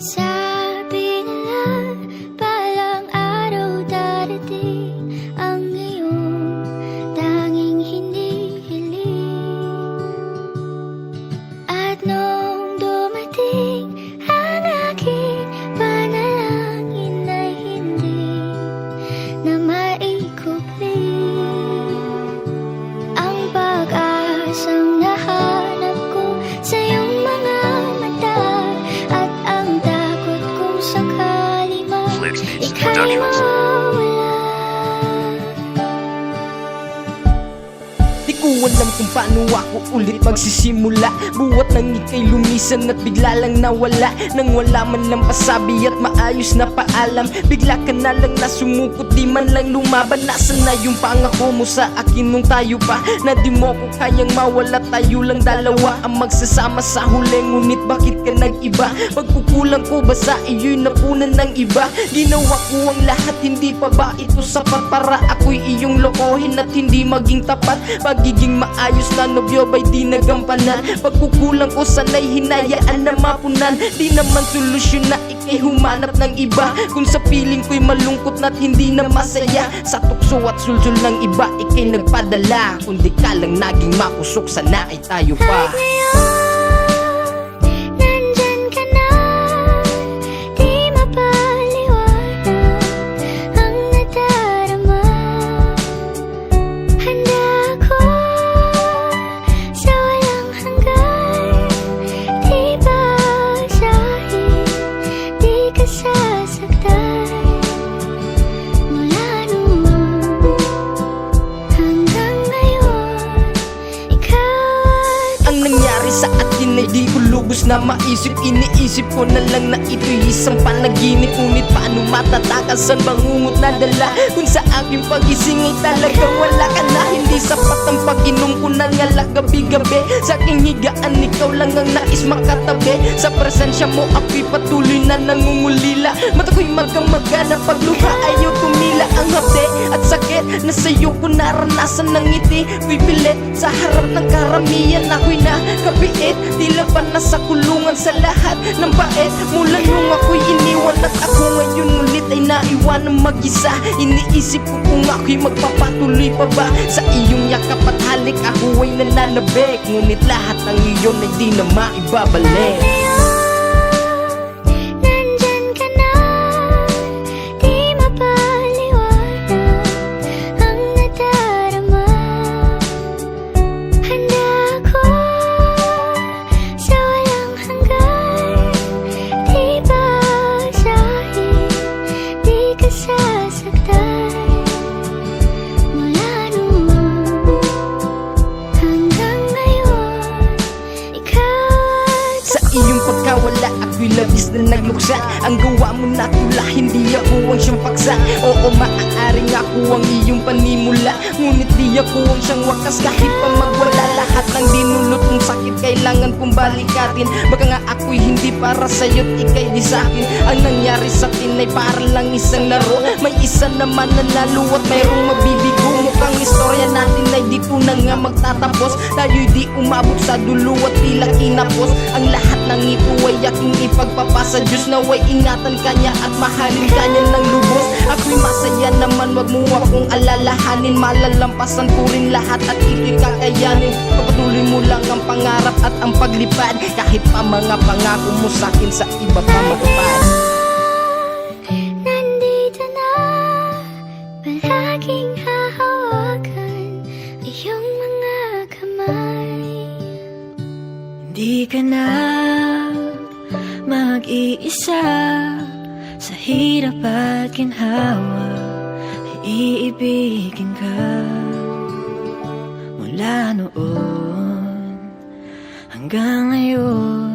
Sabi nila, balang araw darating ang iyong tanging hinihiling. At nung dumating ang aking panalangin ay hindi na maikupling. Ang pag-asang nahanap ko sa iyong mga mata at ang takot kung sakali man ika'y mawala. Di ko alam kung paano ako ulit magsisimula. Buwat nang ika'y lumisan at bigla lang nawala. Nang wala man lang pasabi at maayos na paalam, bigla ka na lang nasumukot, di man lang lumaban. Nasaan na yung pangako mo sa akin nung tayo pa, na di mo ko kayang mawala. Tayo lang dalawa ang magsasama sa huli. Ngunit bakit ka nag-iba? Pagkukulang ko ba sa iyo'y napunan ng iba? Ginawa ko ang lahat, hindi pa ba ito sapat para ako'y iyong lokohin at hindi maging tapat? Pagiging maayos na nobyo ba'y di nagampanan? Pagkukulang ko sana'y hinayaan na mapunan. Di naman solusyon na ika'y humanap ng iba, kung sa piling ko'y malungkot na't hindi na masaya. Sa tukso at sulsul ng iba ika'y nagpadala, kundi ka lang naging makusok, sana ay tayo pa. At ngayon, nandyan ka na, di mapaliwanag ang nadarama. Handa ako sa walang hanggan, di basahin, di ka sasaktan. Mula noon hanggang ngayon, ikaw at Ang nangyari sa atin ay di ko lubos na maisip. Iniisip ko na lang na ito'y isang panaginip. Ngunit paano matatakas ang bangungot na dala, kung sa aking pagising ay talagang wala ka na? Hindi sapat ang pag-inom ko ng alak gabi-gabi. Sa aking higaan ikaw lang ang nais makatabi. Sa presensya mo ako'y patuloy na nangungulila. Mata ko'y magkamagana, pagluha ayaw tumila. Ang hapde at sakit na sa'yo ko naranasan ng ngiti. Ko'y pilit sa harap ng karamihan, ako'y nakapiit. Tila pa nasa kulungan sa lahat ng bait. Mula nung ako'y iniwan at ako ngayon ulit ay naiwan ng mag-isa. Iniisip ko kung ako'y magpapatuloy pa ba sa iyong yakap at halik. Ako ay nananabik, ngunit lahat ng iyon ay di na maibabalik. nandyan ka na, di mapaliwanag ang nadarama. Handa ako sa walang hanggan, di basahin, di ka sasaktan. Mula noon hanggang ngayon, ikaw at Sa iyong pagkawala ako'y labis na nagluksa. Ang gawa mo na tula, hindi ako ang siyang paksa. Oo, maaaring ako ang iyong panimula, ngunit di ako ang siyang wakas. Kahit pa magwala lahat ng dinulot mong sakit, kailangan kong balikatin. Baka nga ako'y hindi para sa'yo't ika'y di sa'kin. Ang nangyari sa'tin ay para lang isang laro. May isa naman nanalo at mayroong mabibigo. Mukhang istorya natin ay dito na nga magtatapos. Tayo'y di umabot sa dulo at tila kinapos. Ang lahat ng ito ay aking ipagpapasa Diyos, naway ingatan kanya at mahalin kanya ng lubos. Ako'y masaya naman, wag mo akong alalahanin. Malalampasan ko rin lahat at ito'y kakayanin. Pagpatuloy mo lang ang pangarap at ang paglipad, kahit pa mga pangako mo sa'kin sa iba pa matupad. nandito na, palaging hahawakan iyong mga kamay. Hindi ka na mag-iisa sa hirap at ginhawa, ay iibigin ka. Mula noon hanggang ngayon,